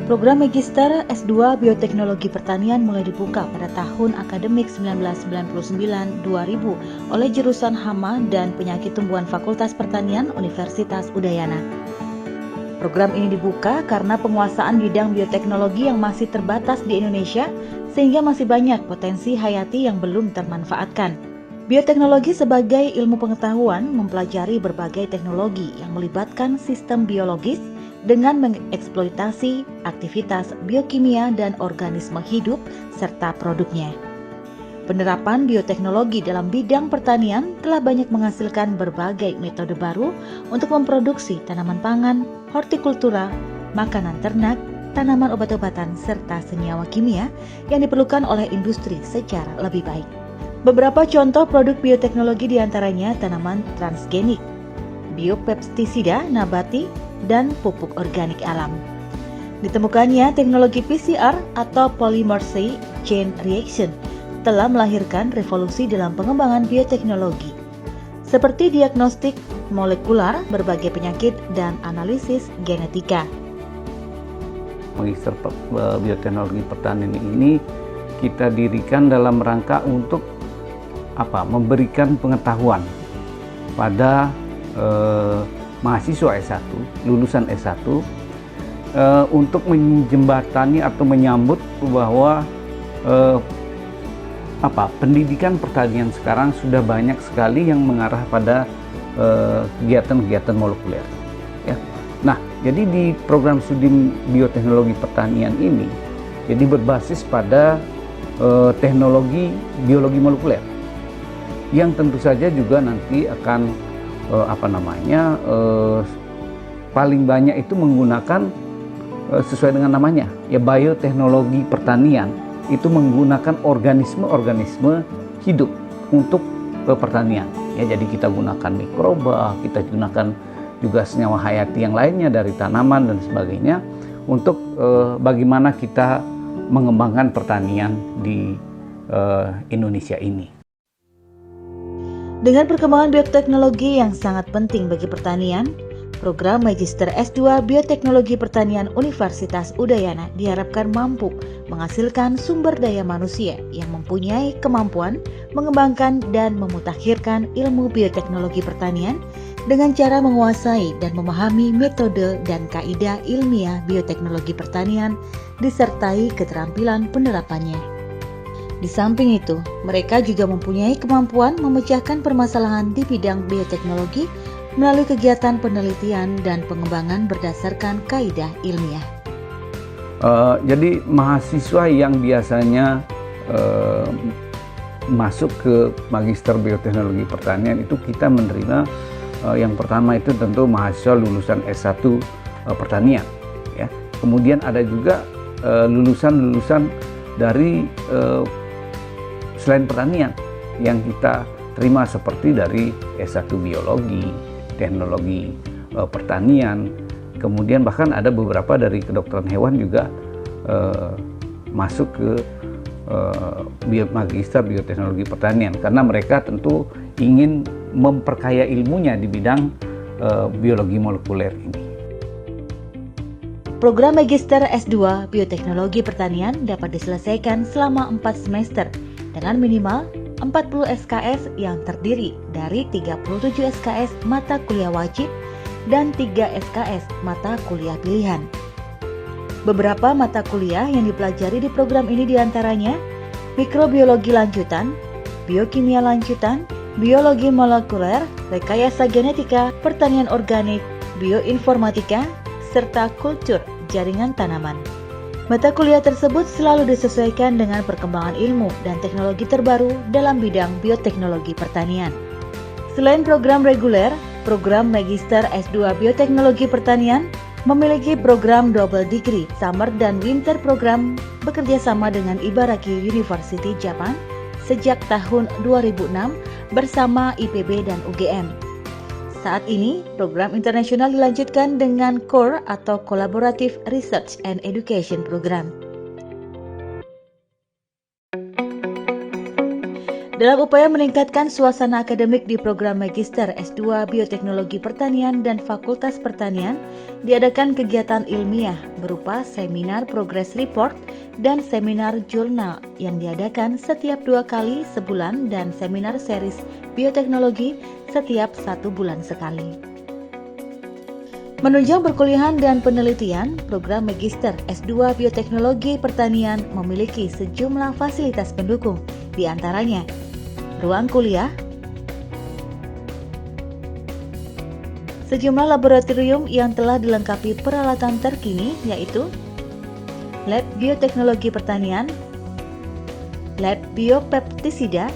Program Magister S2 Bioteknologi Pertanian mulai dibuka pada tahun akademik 1999-2000 oleh jurusan Hama dan Penyakit Tumbuhan Fakultas Pertanian Universitas Udayana. Program ini dibuka karena penguasaan bidang bioteknologi yang masih terbatas di Indonesia, sehingga masih banyak potensi hayati yang belum termanfaatkan. Bioteknologi sebagai ilmu pengetahuan mempelajari berbagai teknologi yang melibatkan sistem biologis dengan mengeksploitasi aktivitas biokimia dan organisme hidup serta produknya. Penerapan bioteknologi dalam bidang pertanian telah banyak menghasilkan berbagai metode baru untuk memproduksi tanaman pangan, hortikultura, makanan ternak, tanaman obat-obatan, serta senyawa kimia yang diperlukan oleh industri secara lebih baik. Beberapa contoh produk bioteknologi diantaranya tanaman transgenik, biopestisida nabati, dan pupuk organik alam. Ditemukannya teknologi PCR atau polymer chain reaction telah melahirkan revolusi dalam pengembangan bioteknologi, seperti diagnostik molekular berbagai penyakit dan analisis genetika. Magister Bioteknologi Pertanian ini kita dirikan dalam rangka untuk memberikan pengetahuan pada mahasiswa S1, lulusan S1 untuk menjembatani atau menyambut bahwa pendidikan pertanian sekarang sudah banyak sekali yang mengarah pada kegiatan-kegiatan molekuler. Ya. Nah, jadi di program studi bioteknologi pertanian ini jadi berbasis pada teknologi biologi molekuler yang tentu saja juga nanti akan paling banyak itu menggunakan sesuai dengan namanya, ya bioteknologi pertanian itu menggunakan organisme-organisme hidup untuk pertanian. Ya, jadi kita gunakan mikroba, kita gunakan juga senyawa hayati yang lainnya dari tanaman dan sebagainya untuk bagaimana kita mengembangkan pertanian di Indonesia ini. Dengan perkembangan bioteknologi yang sangat penting bagi pertanian, program Magister S2 Bioteknologi Pertanian Universitas Udayana diharapkan mampu menghasilkan sumber daya manusia yang mempunyai kemampuan mengembangkan dan memutakhirkan ilmu bioteknologi pertanian dengan cara menguasai dan memahami metode dan kaidah ilmiah bioteknologi pertanian disertai keterampilan penerapannya. Di samping itu, mereka juga mempunyai kemampuan memecahkan permasalahan di bidang bioteknologi melalui kegiatan penelitian dan pengembangan berdasarkan kaidah ilmiah. Jadi mahasiswa yang biasanya masuk ke Magister Bioteknologi Pertanian itu kita menerima yang pertama itu tentu mahasiswa lulusan S1 Pertanian. Ya. Kemudian ada juga lulusan-lulusan dari selain pertanian yang kita terima seperti dari S1 Biologi, Teknologi Pertanian, kemudian bahkan ada beberapa dari kedokteran hewan juga masuk ke Magister Bioteknologi Pertanian karena mereka tentu ingin memperkaya ilmunya di bidang biologi molekuler ini. Program Magister S2 Bioteknologi Pertanian dapat diselesaikan selama 4 semester dengan minimal 40 SKS yang terdiri dari 37 SKS mata kuliah wajib dan 3 SKS mata kuliah pilihan. Beberapa mata kuliah yang dipelajari di program ini diantaranya mikrobiologi lanjutan, biokimia lanjutan, biologi molekuler, rekayasa genetika, pertanian organik, bioinformatika, serta kultur jaringan tanaman. Mata kuliah tersebut selalu disesuaikan dengan perkembangan ilmu dan teknologi terbaru dalam bidang bioteknologi pertanian. Selain program reguler, program Magister S2 Bioteknologi Pertanian memiliki program double degree summer dan winter program bekerja sama dengan Ibaraki University Jepang sejak tahun 2006 bersama IPB dan UGM. Saat ini, program internasional dilanjutkan dengan CORE atau Collaborative Research and Education Program. Dalam upaya meningkatkan suasana akademik di program Magister S2 Bioteknologi Pertanian dan Fakultas Pertanian, diadakan kegiatan ilmiah berupa seminar progress report dan seminar jurnal yang diadakan setiap 2 kali sebulan dan seminar series bioteknologi setiap 1 bulan sekali. Menunjang perkuliahan dan penelitian, program Magister S2 Bioteknologi Pertanian memiliki sejumlah fasilitas pendukung, di antaranya ruang kuliah, sejumlah laboratorium yang telah dilengkapi peralatan terkini yaitu Lab Bioteknologi Pertanian, Lab Biopeptisida,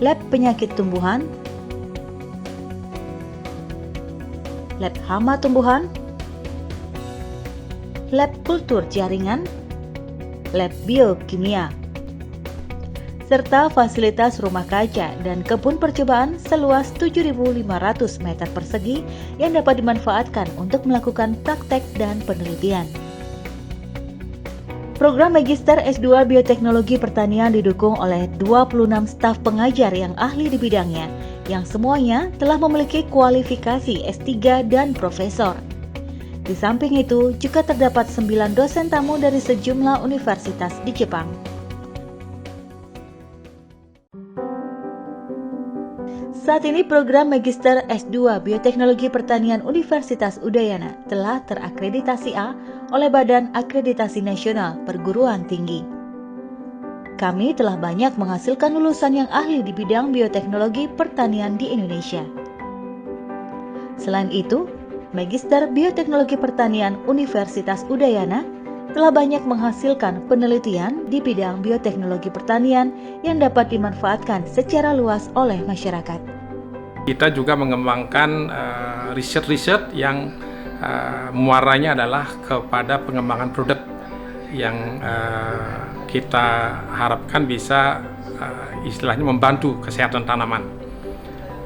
Lab Penyakit Tumbuhan, Lab Hama Tumbuhan, Lab Kultur Jaringan, Lab Biokimia, serta fasilitas rumah kaca dan kebun percobaan seluas 7.500 meter persegi yang dapat dimanfaatkan untuk melakukan praktek dan penelitian. Program Magister S2 Bioteknologi Pertanian didukung oleh 26 staf pengajar yang ahli di bidangnya, yang semuanya telah memiliki kualifikasi S3 dan profesor. Di samping itu, juga terdapat 9 dosen tamu dari sejumlah universitas di Jepang. Saat ini program Magister S2 Bioteknologi Pertanian Universitas Udayana telah terakreditasi A oleh Badan Akreditasi Nasional Perguruan Tinggi. Kami telah banyak menghasilkan lulusan yang ahli di bidang bioteknologi pertanian di Indonesia. Selain itu, Magister Bioteknologi Pertanian Universitas Udayana telah banyak menghasilkan penelitian di bidang bioteknologi pertanian yang dapat dimanfaatkan secara luas oleh masyarakat. Kita juga mengembangkan riset-riset yang muaranya adalah kepada pengembangan produk yang kita harapkan bisa istilahnya membantu kesehatan tanaman.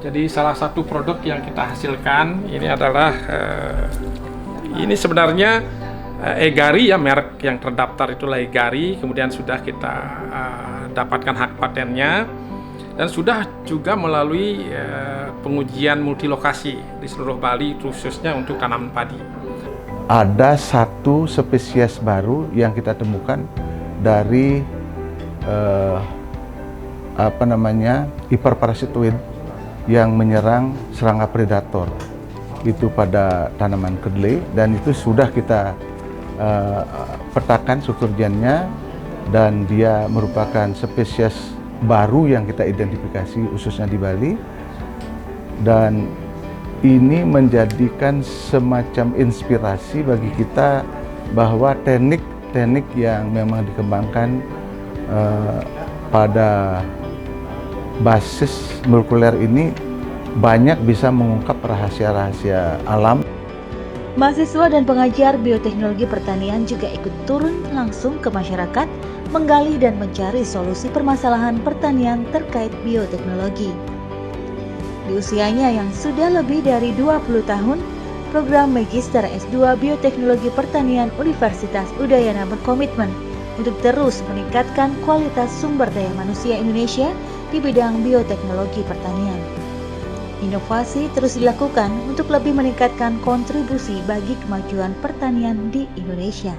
Jadi salah satu produk yang kita hasilkan ini adalah ini sebenarnya Egari, ya, merek yang terdaftar itulah Egari. Kemudian sudah kita dapatkan hak patennya dan sudah juga melalui pengujian multilokasi di seluruh Bali khususnya untuk tanaman padi. Ada satu spesies baru yang kita temukan dari hiperparasitoid yang menyerang serangga predator itu pada tanaman kedelai, dan itu sudah kita petakan struktur gennya dan dia merupakan spesies baru yang kita identifikasi khususnya di Bali, dan ini menjadikan semacam inspirasi bagi kita bahwa teknik-teknik yang memang dikembangkan pada basis molekuler ini banyak bisa mengungkap rahasia-rahasia alam. Mahasiswa dan pengajar bioteknologi pertanian juga ikut turun langsung ke masyarakat, menggali dan mencari solusi permasalahan pertanian terkait bioteknologi. Di usianya yang sudah lebih dari 20 tahun, program Magister S2 Bioteknologi Pertanian Universitas Udayana berkomitmen untuk terus meningkatkan kualitas sumber daya manusia Indonesia di bidang bioteknologi pertanian. Inovasi terus dilakukan untuk lebih meningkatkan kontribusi bagi kemajuan pertanian di Indonesia.